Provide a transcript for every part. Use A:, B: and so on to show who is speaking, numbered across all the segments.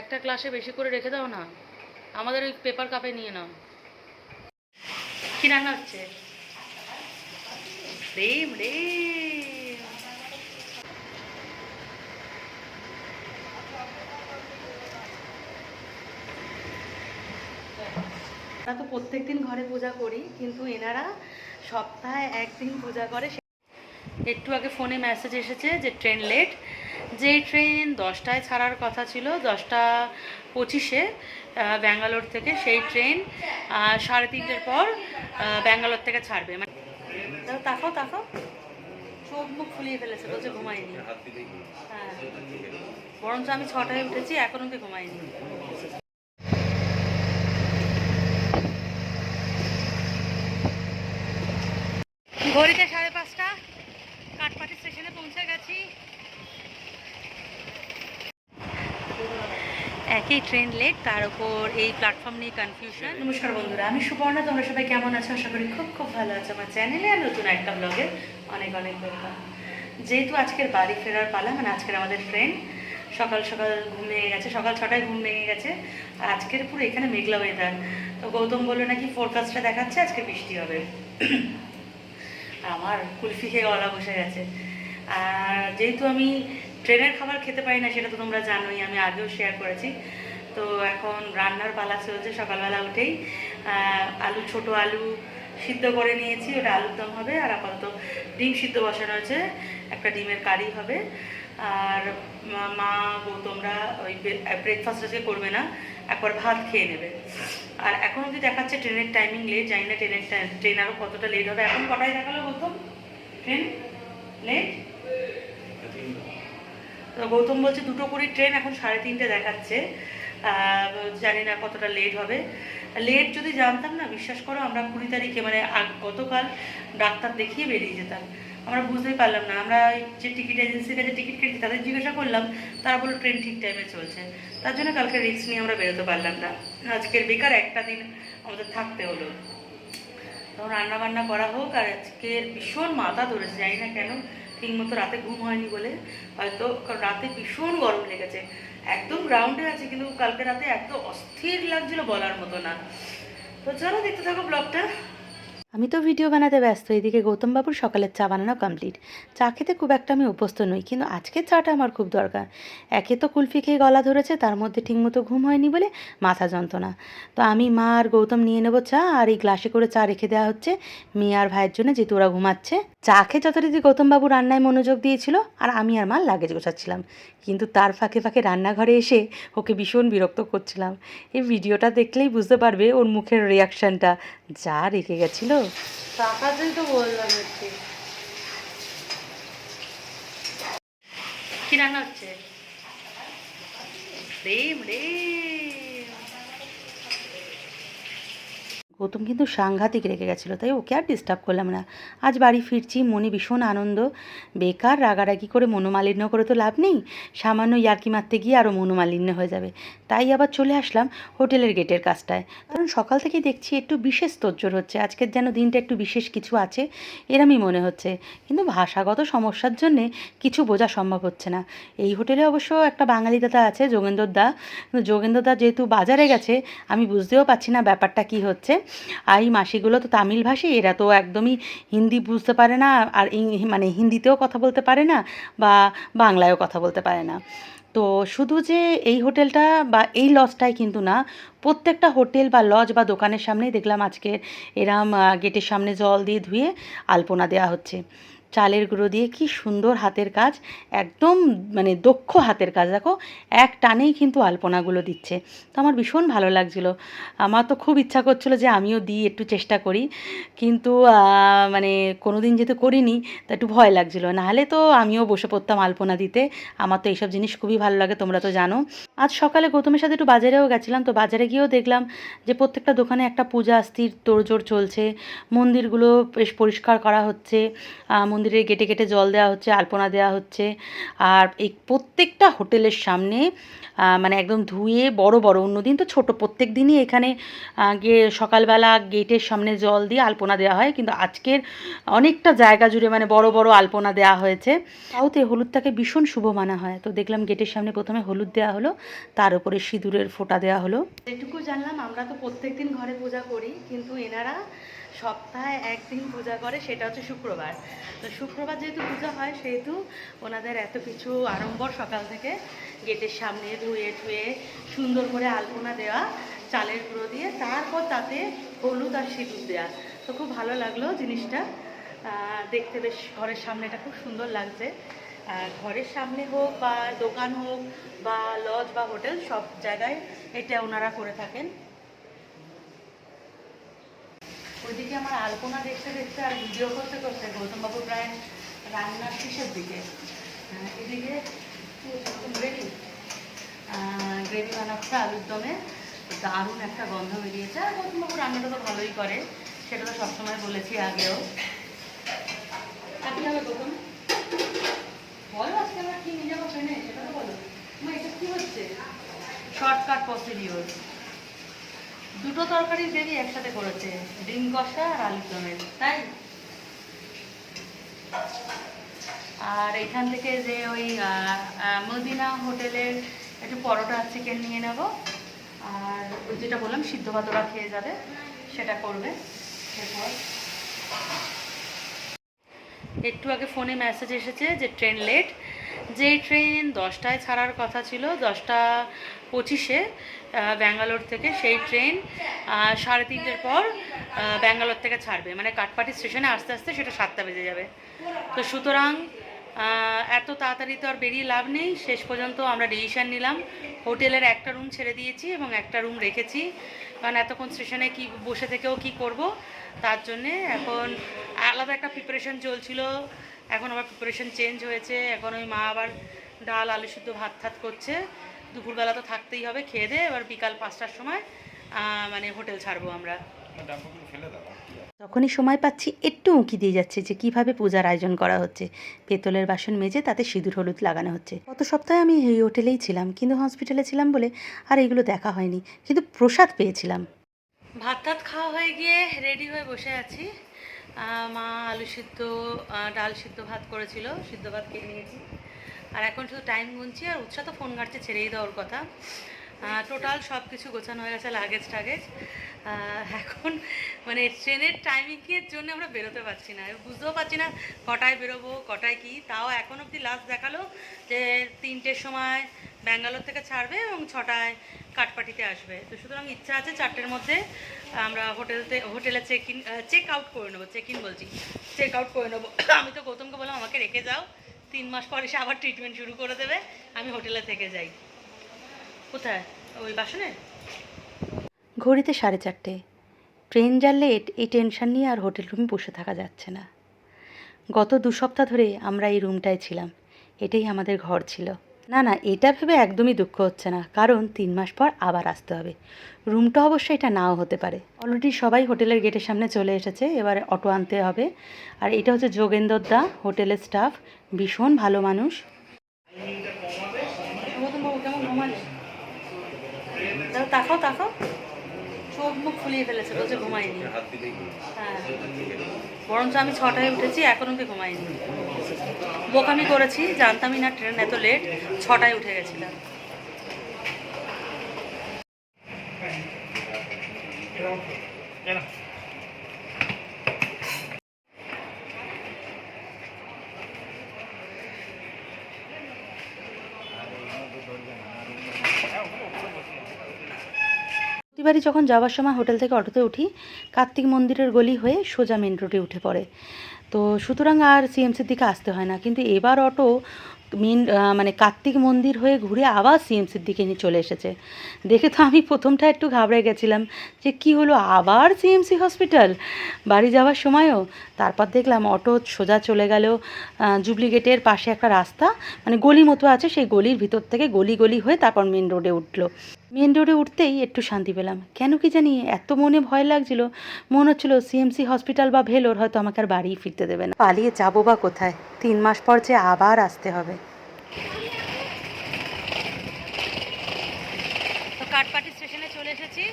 A: একটা গ্লাসে বেশি করে রেখে দাও না, আমাদের ওই পেপার কাপে নিয়ে নাও। কি রান্না হচ্ছে? ডিম ডিম। আমরা তো প্রত্যেকদিন ঘরে পূজা করি, কিন্তু এনারা সপ্তাহে একদিন পূজা করে। একটু আগে ফোনে মেসেজ এসেছে যে ট্রেন লেট। যেই ট্রেন 10টায় ছাড়ার কথা ছিল 10টা 25-এ ব্যাঙ্গালোর থেকে, সেই ট্রেন 3:30-এর পর ব্যাঙ্গালোর থেকে ছাড়বে। মানে তাকাও তাকাও, চোখ মুখ ফুলিয়ে ফেলেছে, বলছে ঘুমাইনি। হ্যাঁ, বরঞ্চ আমি 6টায় উঠেছি, এখনও কি ঘুমাইনি। ঘড়িতে 5:30, কাঠপাটি স্টেশনে পৌঁছে গেছি। একই ট্রেন লেট, তার উপর এই প্ল্যাটফর্ম নিয়ে কনফিউশন। নমস্কার বন্ধুরা, আমি সুবর্ণা। তোমরা সবাই কেমন আছো? আশা করি খুব খুব ভালো আছো। আমার চ্যানেলে আর নতুন একটা ব্লগে অনেক অনেক ওয়েলকাম। যেহেতু আজকের বাড়ি ফেরার পালা, মানে আজকের আমাদের ফ্রেন্ড সকাল সকাল ঘুম ভেঙে গেছে, সকাল 6টায় ঘুম ভেঙে গেছে। আর আজকের পুরো এখানে মেঘলা ওয়েদার। তো গৌতম বললো নাকি ফোরকাস্টটা দেখাচ্ছে আজকে বৃষ্টি হবে। আর আমার কুলফি খেয়ে গলা বসে গেছে। আর যেহেতু আমি ট্রেনের খাবার খেতে পারি না, সেটা তো তোমরা জানোই, আমি আগেও শেয়ার করেছি। তো এখন রান্নার পালা চলছে। সকালবেলা উঠেই ছোট আলু সিদ্ধ করে নিয়েছি, ওটা আলুর দম হবে। আর আপাতত ডিম সিদ্ধ বসানো হয়েছে, একটা ডিমের কারি হবে। আর মা গৌতমরা ওই ব্রেকফাস্ট আজকে করবে না, একবার ভাত খেয়ে নেবে। আর এখন অবধি দেখাচ্ছে ট্রেনের টাইমিং লেট। জানি না ট্রেন আরও কতটা লেট হবে। এখন কটায় দেখালো গৌতম ট্রেন লেট? গৌতম বলছে 2:20 ট্রেন, এখন 3:30 দেখাচ্ছে। জানি না কতটা লেট হবে। লেট যদি জানতাম না, বিশ্বাস করো, আমরা 20 তারিখে মানে গতকাল ডাক্তার দেখিয়ে বেরিয়ে যেতাম। আমরা বুঝতেই পারলাম না। আমরা যে টিকিট এজেন্সির কাছে টিকিট কেটেছি তাদের জিজ্ঞাসা করলাম, তারা বললো ট্রেন ঠিক টাইমে চলছে। তার জন্য কালকে রিস্ক নিয়ে আমরা বেরোতে পারলাম না। আজকের বেকার একটা দিন আমাদের থাকতে হলো। তখন রান্নাবান্না করা হোক। আর আজকের ভীষণ মাথা ধরেছে, জানি না কেন, ঠিকমতো রাতে ঘুম হয়নি বলে হয়তো। কারণ রাতে ভীষণ গরম লেগেছে, একদম গ্রাউন্ডে আছে, কিন্তু কালকে রাতে এত অস্থির লাগছিল বলার মতো না। তো চলো দেখতে থাকো ব্লগটা। আমি তো ভিডিও বানাতে ব্যস্ত, এদিকে গৌতমবাবুর সকালের চা বানানো কমপ্লিট। চা খেতে খুব একটা আমি অভ্যস্ত নই, কিন্তু আজকের চাটা আমার খুব দরকার। একে তো কুলফি খেয়ে গলা ধরেছে, তার মধ্যে ঠিকমতো ঘুম হয়নি বলে মাথা যন্ত্রণা। তো আমি, মা আর গৌতম নিয়ে নেবো চা। আর এই গ্লাসে করে চা রেখে দেওয়া হচ্ছে মেয়ে আর ভাইয়ের জন্য, যেহেতু ওরা ঘুমাচ্ছে। চা খেয়ে যথারীতি গৌতমবাবু রান্নায় মনোযোগ দিয়েছিল, আর আমি আর মা লাগেজ গোছাচ্ছিলাম। কিন্তু তার ফাঁকে ফাঁকে রান্নাঘরে এসে ওকে ভীষণ বিরক্ত করছিলাম। এই ভিডিওটা দেখলেই বুঝতে পারবে ওর মুখের রিয়াকশানটা, যা রেখে গেছিল। টাকাতেই তো বললাম। একটু কি রান্না হচ্ছে? ডিম ডিম। গৌতম কিন্তু সাংঘাতিক রেগে গেছিলো, তাই ওকে আর ডিস্টার্ব করলাম না। আজ বাড়ি ফিরছি, মনে ভীষণ আনন্দ। বেকার রাগারাগি করে মনোমালিন্য করে তো লাভ নেই, সামান্য ইয়ার্কি মারতে গিয়ে আরও মনোমালিন্য হয়ে যাবে। তাই আবার চলে আসলাম হোটেলের গেটের কাছটায়। কারণ সকাল থেকেই দেখছি একটু বিশেষ তোড়জোড় হচ্ছে, আজকের যেন দিনটা একটু বিশেষ কিছু আছে এরমই মনে হচ্ছে। কিন্তু ভাষাগত সমস্যার জন্যে কিছু বোঝা সম্ভব হচ্ছে না। এই হোটেলে অবশ্য একটা বাঙালি দাদা আছে, যোগেন্দ্র দা। যোগেন্দ্র দা যেহেতু বাজারে গেছে, আমি বুঝতেও পারছি না ব্যাপারটা কি হচ্ছে। আর এই মাসিগুলো তো তামিল ভাষী, এরা তো একদমই হিন্দি বুঝতে পারে না, আর মানে হিন্দিতেও কথা বলতে পারে না, বা বাংলায়ও কথা বলতে পারে না। তো শুধু যে এই হোটেলটা বা এই লজটাই কিন্তু না, প্রত্যেকটা হোটেল বা লজ বা দোকানের সামনেই দেখলাম আজকে এরম গেটের সামনে জল দিয়ে ধুয়ে আলপনা দেওয়া হচ্ছে। চালের গুঁড়ো দিয়ে কি সুন্দর হাতের কাজ, একদম মানে দক্ষ হাতের কাজ। দেখো, এক টানেই কিন্তু আলপনাগুলো দিচ্ছে। তো আমার ভীষণ ভালো লাগছিলো। আমার তো খুব ইচ্ছা করছিলো যে আমিও দিই, একটু চেষ্টা করি। কিন্তু মানে কোনো দিন যেহেতু করিনি, তা একটু ভয় লাগছিলো। নাহলে তো আমিও বসে পড়তাম আলপনা দিতে। আমার তো এইসব জিনিস খুবই ভালো লাগে, তোমরা তো জানো। আজ সকালে গৌতমের সাথে একটু বাজারেও গেছিলাম। তো বাজারে গিয়েও দেখলাম যে প্রত্যেকটা দোকানে একটা পূজা আস্তির তোড়জোড় চলছে। মন্দিরগুলো বেশ পরিষ্কার করা হচ্ছে, মন্দিরের গেটে গেটে জল দেওয়া হচ্ছে, আলপনা দেওয়া হচ্ছে। আর এই প্রত্যেকটা হোটেলের সামনে মানে একদম ধুয়ে বড় বড়, অন্যদিন তো ছোট, প্রত্যেক দিনই এখানে গিয়ে সকালবেলা গেটের সামনে জল দিয়ে আলপনা দেওয়া হয়, কিন্তু আজকের অনেকটা জায়গা জুড়ে মানে বড় বড় আলপনা দেওয়া হয়েছে। সাউথে হলুদটাকে ভীষণ শুভ মানা হয়। তো দেখলাম গেটের সামনে প্রথমে হলুদ দেওয়া হলো, তার উপরে সিঁদুরের ফোঁটা দেওয়া হলো। যেটুকু জানলাম, আমরা তো প্রত্যেক দিন ঘরে পূজা করি, কিন্তু এনারা সপ্তাহে একদিন পূজা করে, সেটা হচ্ছে শুক্রবার। তো শুক্রবার যেহেতু পূজা হয়, সেহেতু ওনাদের এত কিছু আড়ম্বর সকাল থেকে গেটের সামনে ধুয়ে ধুয়ে সুন্দর করে আলপনা দেওয়া চালের গুঁড়ো দিয়ে, তারপর তাতে হলুদ আর সিঁদুর দেওয়া। তো খুব ভালো লাগলো জিনিসটা দেখতে, বেশ ঘরের সামনেটা খুব সুন্দর লাগছে। ঘরের সামনে হোক বা দোকান হোক বা লজ বা হোটেল, সব জায়গায় এটা ওনারা করে থাকেন। ওইদিকে আমার আলপনা দেখতে দেখতে আর ভিডিও করতে করতে গৌতমবাবু প্রায় রান্নার শেষের দিকে। এদিকে গ্রেভি বানাচ্ছে আলুর দমে, দারুণ একটা গন্ধ বেরিয়েছে। আর গৌতমবাবু রান্নাটা তো ভালোই করে, সেটা তো সবসময় বলেছি আগেও। কী হবে গৌতম, বলো আজকে আমরা কী নিয়ে যাবো ট্রেনে, সেটা তো বলো। এটা কী হচ্ছে? Shortcut procedure. দুটো তরকারির গ্রেভি একসাথে করেছে, ডিম কষা আর আলুর দমের, তাই। আর এখান থেকে যে ওই মদিনা হোটেলের একটু পরোটা চিকেন নিয়ে নেব, আর ওই যেটা বললাম সিদ্ধ ভাত ওরা খেয়ে যাবে, সেটা করবে। এরপর একটু আগে ফোনে মেসেজ এসেছে যে ট্রেন লেট। যেই ট্রেন 10টায় ছাড়ার কথা ছিল, 10টা 25-এ ব্যাঙ্গালোর থেকে, সেই ট্রেন 3:30-এর পর ব্যাঙ্গালোর থেকে ছাড়বে। মানে কাটপাটি স্টেশনে আস্তে আস্তে সেটা 7টা বেজে যাবে। তো সুতরাং এত তাড়াতাড়ি তো আর বেরিয়ে লাভ নেই। শেষ পর্যন্ত আমরা ডিসিশান নিলাম, হোটেলের একটা রুম ছেড়ে দিয়েছি এবং একটা রুম রেখেছি, কারণ এতক্ষণ স্টেশনে কি বসে থেকেও কি করব, তার জন্যে এখন আলাদা একটা প্রিপারেশন চলছিল। এখন আবার প্রিপারেশন চেঞ্জ হয়েছে, এখন ওই মা আবার ডাল আলু সিদ্ধ ভাত ঠাত করছে। দুপুরবেলা তো থাকতেই হবে, খেয়ে দিয়ে এবার বিকাল 5টার সময় মানে হোটেল ছাড়বো আমরা। তখনই সময় পাচ্ছি, একটু উঁকি দিয়ে যাচ্ছে যে কীভাবে পূজার আয়োজন করা হচ্ছে। পেতলের বাসন মেজে তাতে সিঁদুর হলুদ লাগানো হচ্ছে। গত সপ্তাহে আমি এই হোটেলেই ছিলাম, কিন্তু হসপিটালে ছিলাম বলে আর এগুলো দেখা হয়নি, কিন্তু প্রসাদ পেয়েছিলাম। ভাত টাত খাওয়া হয়ে গিয়ে রেডি হয়ে বসে আছি। মা আলু সিদ্ধ ডাল সিদ্ধ ভাত করেছিল, সিদ্ধ ভাত খেয়ে নিয়েছি। আর এখন শুধু টাইম গুনছি, আর উৎসাহ তো ফোন ঘাটছে, ছেড়েই দেওয়ার কথা। টোটাল সব কিছু গোছানো হয়ে গেছে, লাগেজ টাগেজ। এখন মানে ট্রেনের টাইমিংয়ের জন্য আমরা বেরোতে পারছি না, বুঝতেও পারছি না কটায় বেরোবো কটায় কি। তাও এখন অবধি লাস্ট দেখালো যে 3টের সময় ব্যাঙ্গালোর থেকে ছাড়বে এবং 6টায় কাটপাটিতে আসবে। তো সুতরাং ইচ্ছা আছে 4টের মধ্যে আমরা হোটেলে চেক আউট করে নেবো, চেক আউট করে নেবো। আমি তো গৌতমকে বললাম আমাকে রেখে যাও, 3 মাস পর এসে আবার ট্রিটমেন্ট শুরু করে দেবে, আমি হোটেলে থেকে যাই। কোথায়? ওই বাসনে। ঘড়িতে 4:30। ট্রেন যা লেট, এই টেনশন নিয়ে আর হোটেল রুমে বসে থাকা যাচ্ছে না। গত 2 সপ্তাহ ধরে আমরা এই রুমটায় ছিলাম, এটাই আমাদের ঘর ছিল। না না, এটা ভেবে একদমই দুঃখ হচ্ছে না, কারণ 3 মাস পর আবার আসতে হবে। রুমটা অবশ্য এটা নাও হতে পারে। অলরেডি সবাই হোটেলের গেটের সামনে চলে এসেছে, এবারে অটো আনতে হবে। আর এটা হচ্ছে যোগেন্দর দা, হোটেলের স্টাফ, ভীষণ ভালো মানুষ। তাকাও তাকাও, চোখ মুখ ফুলিয়ে ফেলেছে, বলছে ঘুমাইনি। হ্যাঁ, বরঞ্চ আমি 6টায় উঠেছি, এখন অব্দি ঘুমাইনি। বোকামি করেছি, জানতামই না ট্রেন এত লেট, 6টায় উঠে গেছিলাম। প্রতিবারই যখন যাওয়ার সময় হোটেল থেকে অটোতে উঠি, কার্তিক মন্দিরের গলি হয়ে সোজা মেন রোডে উঠে পড়ে। তো সুতরাং আর সিএমসির দিকে আসতে হয় না। কিন্তু এবার অটো মানে কার্তিক মন্দির হয়ে ঘুরে আবার সিএমসির দিকে নিয়ে চলে এসেছে। দেখে তো আমি প্রথমটা একটু ঘাবড়ে গেছিলাম যে কি হলো, আবার সিএমসি হসপিটাল বাড়ি যাওয়ার সময়ও। তারপর দেখলাম অটো সোজা চলে গেল জুবলি গেটের পাশে একটা রাস্তা, মানে গলি মতো আছে, সেই গলির ভিতর থেকে গলি গলি হয়ে তারপর মেন রোডে উঠলো। মেন রোডে উঠতেই একটু শান্তি পেলাম। কেন কি জানি এত মনে ভয় লাগছিল, মনে হচ্ছিল সিএমসি হসপিটাল বা ভেলোর হয়তো আমাকে আর বাড়ি ফিরতে দেবে না। পালিয়ে যাবো বা কোথায়? 3 মাস পর যে আবার আসতে হবে। তো কাঠপাটি স্টেশনে চলে এসেছি।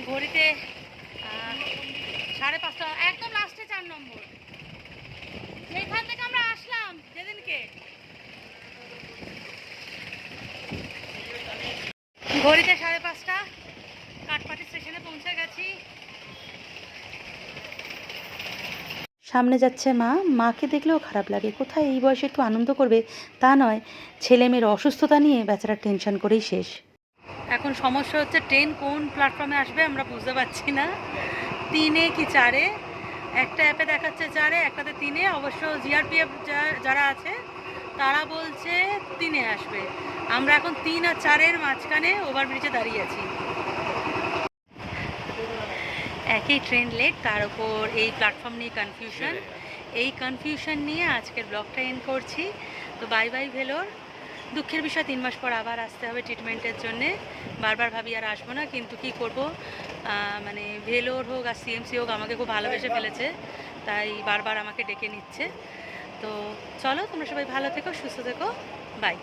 A: ঘড়িতে 5:30, একদম লাস্টে 4 নম্বর, যেখান থেকে আমরা আসলাম যেদিনকে। ঘড়িতে 5:30, কাঠপাটি স্টেশনে পৌঁছে গেছি। সামনে যাচ্ছে মা, মাকে দেখলেও খারাপ লাগে। কোথায় এই বয়সে একটু আনন্দ করবে তা নয়, ছেলে মেয়ের অসুস্থতা নিয়ে বেচারা টেনশন করেই শেষ। এখন সমস্যা হচ্ছে ট্রেন কোন প্ল্যাটফর্মে আসবে আমরা বুঝতে পারছি না। 3-এ কি 4-এ, একটা অ্যাপে দেখাচ্ছে 4-এ, একটাতে 3-এ। অবশ্য জিআরপিএফ যারা আছে তারা বলছে 3-এ আসবে। আমরা এখন 3 আর 4-এর মাঝখানে ওভারব্রিজে দাঁড়িয়ে আছি। একই ট্রেন লেট, তার উপর এই প্ল্যাটফর্ম নিয়ে কনফিউশন। এই কনফিউশন নিয়ে আজকের ব্লগটা এন্ড করছি। তো বাই বাই ভেলোর। দুঃখের বিষয় 3 মাস পর আবার আসতে হবে ট্রিটমেন্টের জন্যে। বারবার ভাবি আর আসবো না, কিন্তু কি করব, মানে ভেলোর হোক আর সিএমসি হোক আমাকে খুব ভালোবেসে ফেলেছে, তাই বারবার আমাকে ডেকে নিচ্ছে। তো চলো, তোমরা সবাই ভালো থেকো, সুস্থ থেকো, বাই।